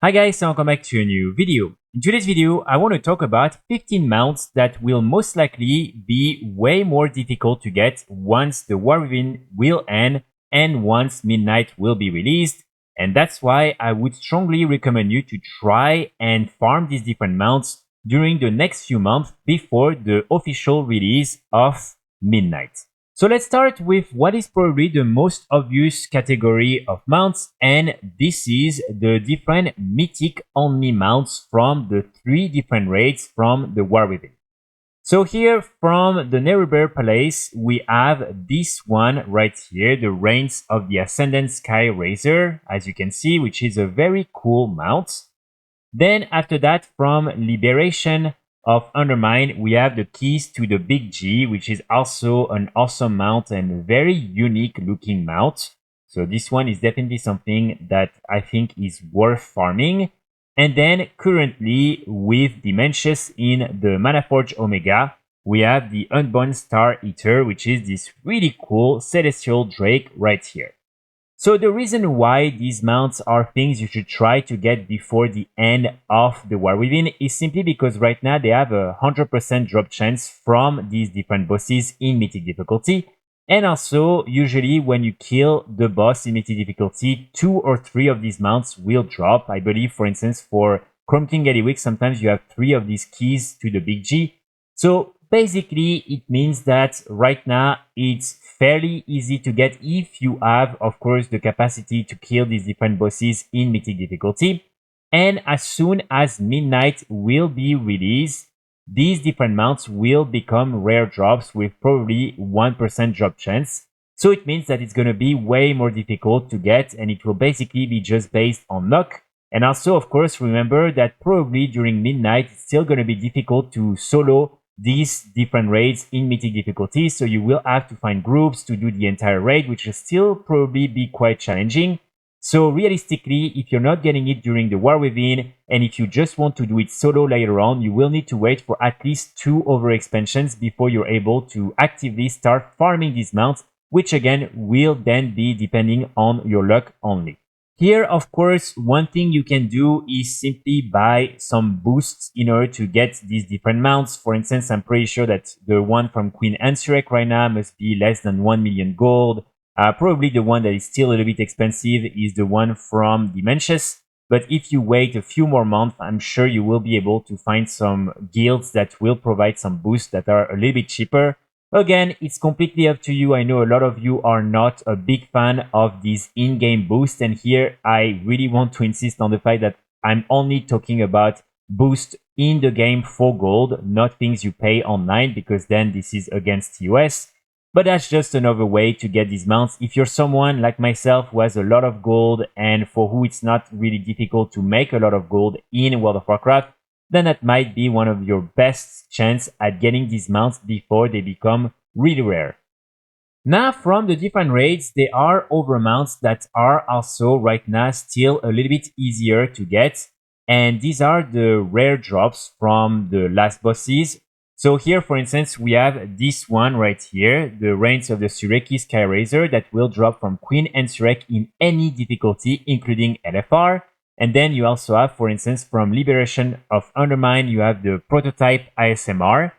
Hi guys, and welcome back to a new video. In today's video, I want to talk about 15 mounts that will most likely be way more difficult to get once the War Within will end and once Midnight will be released. And that's why I would strongly recommend you to try and farm these different mounts during the next few months before the official release of Midnight. So let's start with what is probably the most obvious category of mounts, and this is the different Mythic-Only mounts from the 3 different raids from the War Within. So here from the Nereber Palace, we have this one right here, the Reigns of the Ascendant Skyrazor, as you can see, which is a very cool mount. Then after that, from Liberation of Undermine, we have the keys to the Big G, which is also an awesome mount and very unique looking mount. So this one is definitely something that I think is worth farming. And then currently with Dimensions in the Manaforge Omega, we have the Unbound Star Eater, which is this really cool Celestial Drake right here. So the reason why these mounts are things you should try to get before the end of the War Within is simply because right now they have a 100% drop chance from these different bosses in Mythic difficulty. And also, usually when you kill the boss in Mythic difficulty, 2 or 3 of these mounts will drop. I believe, for instance, for Chrome King Gallywix, sometimes you have 3 of these keys to the Big G. So basically, it means that right now it's fairly easy to get if you have, of course, the capacity to kill these different bosses in Mythic difficulty. And as soon as Midnight will be released, these different mounts will become rare drops with probably 1% drop chance. So it means that it's going to be way more difficult to get, and it will basically be just based on luck. And also, of course, remember that probably during Midnight, it's still going to be difficult to solo these different raids in Mythic difficulty, so you will have to find groups to do the entire raid, which will still probably be quite challenging. So realistically, if you're not getting it during the War Within, and if you just want to do it solo later on, you will need to wait for at least 2 overexpansions before you're able to actively start farming these mounts, which again will then be depending on your luck only. Here, of course, one thing you can do is simply buy some boosts in order to get these different mounts. For instance, I'm pretty sure that the one from Queen Sureki right now must be less than 1 million gold. Probably the one that is still a little bit expensive is the one from Dimensions. But if you wait a few more months, I'm sure you will be able to find some guilds that will provide some boosts that are a little bit cheaper. Again, it's completely up to you. I know a lot of you are not a big fan of these in-game boosts, and here I really want to insist on the fact that I'm only talking about boosts in the game for gold, not things you pay online, because then this is against US. But that's just another way to get these mounts. If you're someone like myself who has a lot of gold and for who it's not really difficult to make a lot of gold in World of Warcraft, then that might be one of your best chance at getting these mounts before they become really rare. Now, from the different raids, there are other mounts that are also right now still a little bit easier to get. And these are the rare drops from the last bosses. So here, for instance, we have this one right here, the Reigns of the Sureki Skyrazor, that will drop from Queen and Sureki in any difficulty, including LFR. And then you also have, for instance, from Liberation of Undermine, you have the prototype A.S.M.R.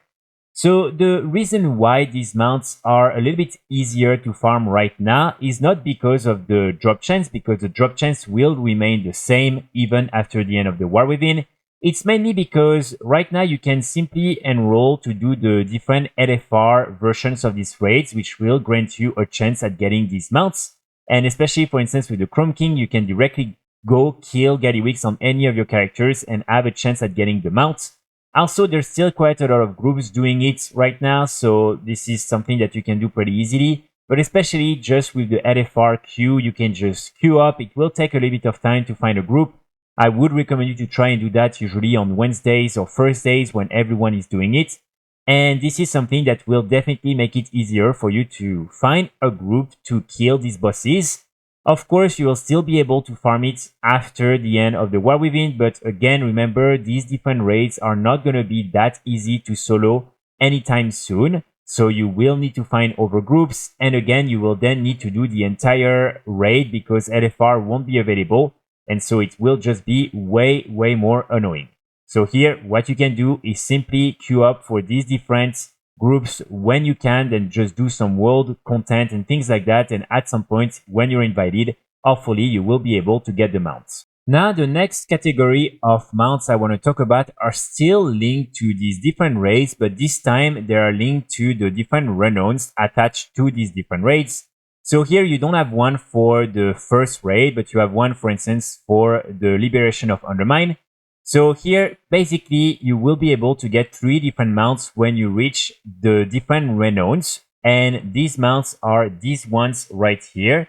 So the reason why these mounts are a little bit easier to farm right now is not because of the drop chance, because the drop chance will remain the same even after the end of the War Within. It's mainly because right now you can simply enroll to do the different LFR versions of these raids, which will grant you a chance at getting these mounts. And especially, for instance, with the Chrome King, you can directly go kill Gallywix on any of your characters and have a chance at getting the mount. Also, there's still quite a lot of groups doing it right now, so this is something that you can do pretty easily. But especially just with the LFR queue, you can just queue up. It will take a little bit of time to find a group. I would recommend you to try and do that usually on Wednesdays or Thursdays when everyone is doing it. And this is something that will definitely make it easier for you to find a group to kill these bosses. Of course, you will still be able to farm it after the end of the War Within, but again, remember, these different raids are not going to be that easy to solo anytime soon. So you will need to find other groups, and again, you will then need to do the entire raid because LFR won't be available. and so it will just be way more annoying. So here, what you can do is simply queue up for these different groups when you can, then just do some world content and things like that, and at some point when you're invited, hopefully you will be able to get the mounts. Now the next category of mounts I want to talk about are still linked to these different raids, but this time they are linked to the different renowns attached to these different raids. So here you don't have one for the first raid, but you have one, for instance, for the Liberation of Undermine. So here, basically, you will be able to get 3 different mounts when you reach the different renowns. And these mounts are these ones right here.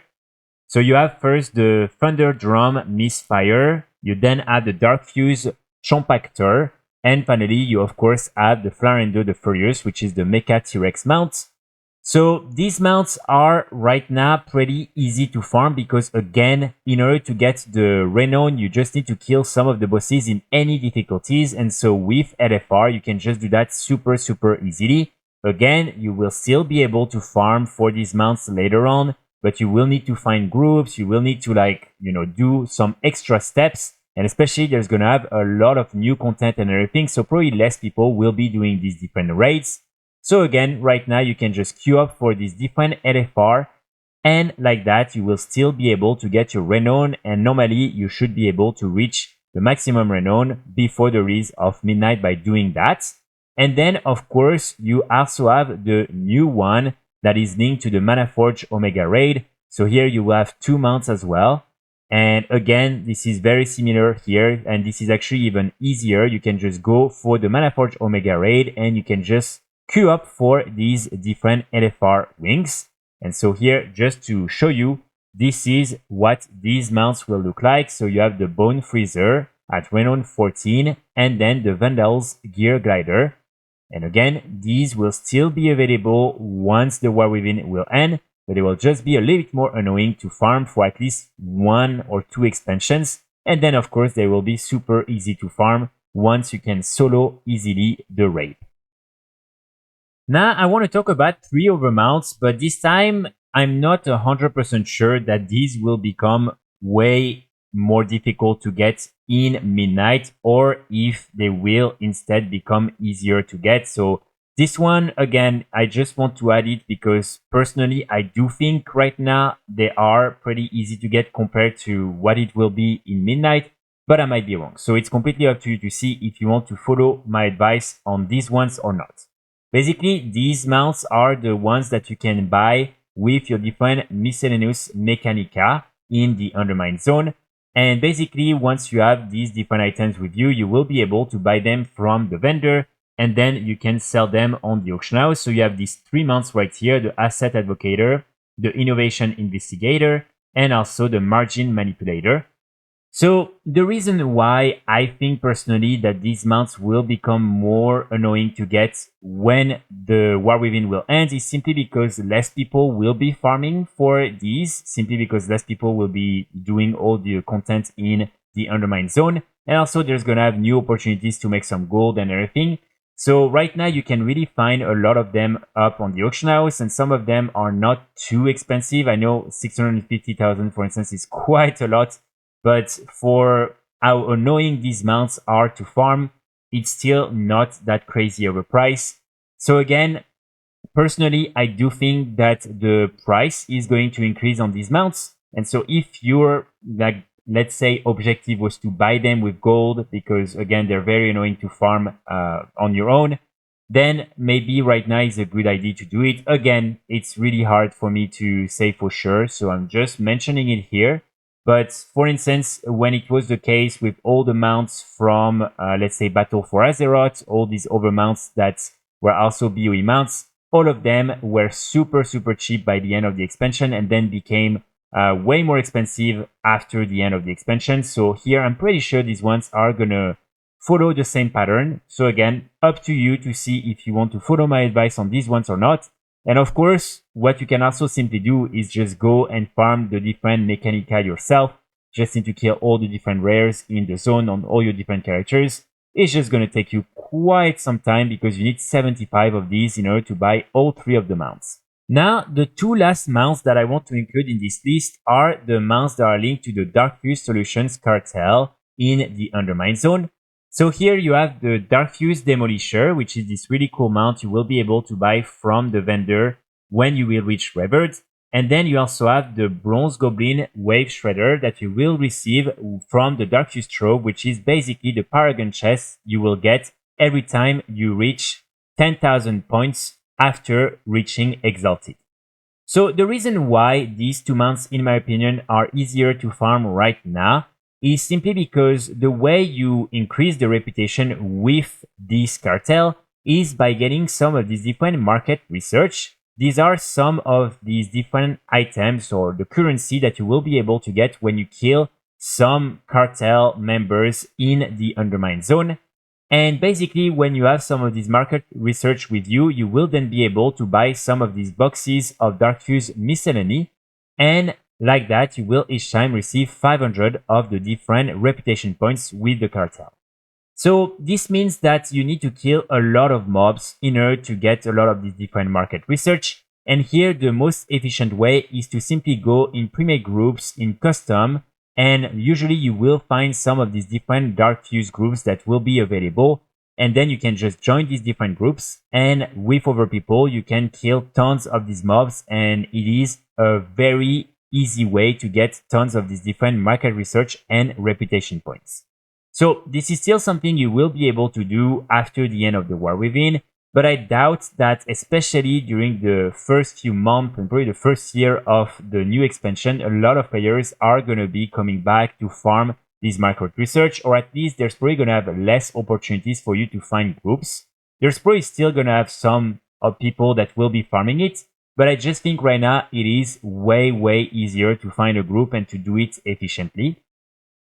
So you have first the Thunderdrum Misfire. You then have the Darkfuse Chompactor. And finally, you of course have the Flarendo the Furious, which is the Mecha T-Rex mount. So these mounts are right now pretty easy to farm because again, in order to get the Renown, you just need to kill some of the bosses in any difficulties. And so with LFR, you can just do that super easily. Again, you will still be able to farm for these mounts later on, but you will need to find groups. You will need to do some extra steps. And especially there's going to have a lot of new content and everything. So probably less people will be doing these different raids. So again, right now you can just queue up for these different LFR, and like that you will still be able to get your Renown, and normally you should be able to reach the maximum Renown before the release of midnight by doing that. And then of course you also have the new one that is linked to the Manaforge Omega raid. So here you will have 2 mounts as well. And again, this is very similar here, and this is actually even easier. You can just go for the Manaforge Omega raid and you can just queue up for these different LFR wings. And so here, just to show you, this is what these mounts will look like. So you have the Bone Freezer at Renown 14, and then the Vandal's Gearglider. And again, these will still be available once the War Within will end, but they will just be a little bit more annoying to farm for at least 1 or 2 expansions. And then of course, they will be super easy to farm once you can solo easily the raid. Now I want to talk about 3 other mounts, but this time I'm not 100% sure that these will become way more difficult to get in midnight, or if they will instead become easier to get. So this one, again, I just want to add it because personally I do think right now they are pretty easy to get compared to what it will be in midnight, but I might be wrong. So it's completely up to you to see if you want to follow my advice on these ones or not. Basically, these mounts are the ones that you can buy with your different miscellaneous mechanica in the Undermine zone. And basically, once you have these different items with you, you will be able to buy them from the vendor, and then you can sell them on the auction house. So you have these 3 mounts right here, the Asset Advocator, the Innovation Investigator, and also the Margin Manipulator. So the reason why I think personally that these mounts will become more annoying to get when the War Within will end is simply because less people will be farming for these, simply because less people will be doing all the content in the Undermine zone. And also there's going to have new opportunities to make some gold and everything. So right now you can really find a lot of them up on the auction house, and some of them are not too expensive. I know 650,000 for instance is quite a lot. But for how annoying these mounts are to farm, it's still not that crazy of a price. So again, personally, I do think that the price is going to increase on these mounts. And so if your, let's say, objective was to buy them with gold, because again, they're very annoying to farm on your own, then maybe right now is a good idea to do it. Again, it's really hard for me to say for sure, so I'm just mentioning it here. But for instance, when it was the case with all the mounts from, let's say, Battle for Azeroth, all these other mounts that were also BoE mounts, all of them were super cheap by the end of the expansion, and then became way more expensive after the end of the expansion. So here, I'm pretty sure these ones are gonna follow the same pattern. So again, up to you to see if you want to follow my advice on these ones or not. And of course, what you can also simply do is just go and farm the different mechanica yourself. Just need to kill all the different rares in the zone on all your different characters. It's just going to take you quite some time because you need 75 of these in order to buy all 3 of the mounts. Now, the two last mounts that I want to include in this list are the mounts that are linked to the Darkfuse Solutions Cartel in the Undermine Zone. So here you have the Darkfuse Demolisher, which is this really cool mount you will be able to buy from the vendor when you will reach Revered. And then you also have the Bronze Goblin Waveshredder that you will receive from the Darkfuse Trove, which is basically the Paragon chest you will get every time you reach 10,000 points after reaching Exalted. So the reason why these two mounts, in my opinion, are easier to farm right now is simply because the way you increase the reputation with this cartel is by getting some of these different market research. These are some of these different items or the currency that you will be able to get when you kill some cartel members in the Undermine Zone. And basically, when you have some of this market research with you, you will then be able to buy some of these boxes of Darkfuse Miscellany. And like that, you will each time receive 500 of the different reputation points with the cartel. So this means that you need to kill a lot of mobs in order to get a lot of these different market research. And here, the most efficient way is to simply go in pre-made groups in custom. And usually you will find some of these different Darkfuse groups that will be available. And then you can just join these different groups. And with other people, you can kill tons of these mobs. And it is a very easy way to get tons of these different market research and reputation points. So this is still something you will be able to do after the end of the War Within. But I doubt that, especially during the first few months and probably the first year of the new expansion, a lot of players are going to be coming back to farm this market research, or at least there's probably going to have less opportunities for you to find groups. There's probably still going to have some of people that will be farming it, but I just think right now it is way easier to find a group and to do it efficiently.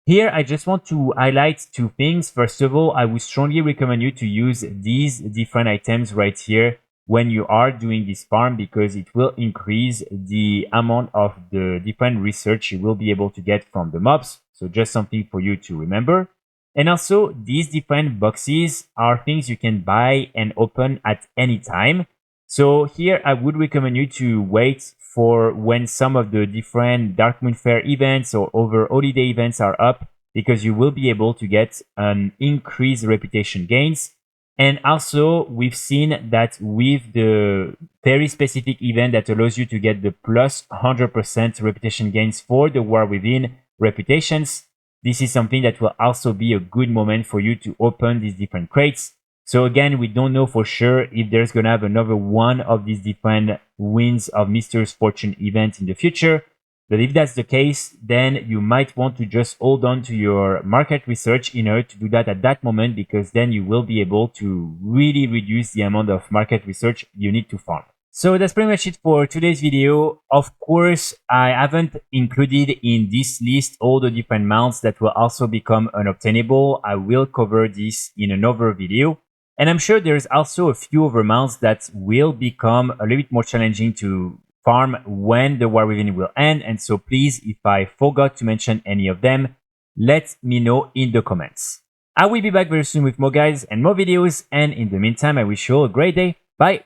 Here, I just want to highlight two things. First of all, I would strongly recommend you to use these different items right here when you are doing this farm, because it will increase the amount of the different research you will be able to get from the mobs. So just something for you to remember. And also, these different boxes are things you can buy and open at any time. So here, I would recommend you to wait for when some of the different Dark Moon Fair events or other holiday events are up, because you will be able to get an increased reputation gains. And also, we've seen that with the very specific event that allows you to get the plus 100% reputation gains for the War Within reputations, this is something that will also be a good moment for you to open these different crates. So again, we don't know for sure if there's going to have another one of these different Winds of Mister's Fortune events in the future. But if that's the case, then you might want to just hold on to your market research in order to do that at that moment, because then you will be able to really reduce the amount of market research you need to farm. So that's pretty much it for today's video. Of course, I haven't included in this list all the different mounts that will also become unobtainable. I will cover this in another video. And I'm sure there's also a few other mounts that will become a little bit more challenging to farm when the War Within will end. And so please, if I forgot to mention any of them, let me know in the comments. I will be back very soon with more guides and more videos. And in the meantime, I wish you all a great day. Bye!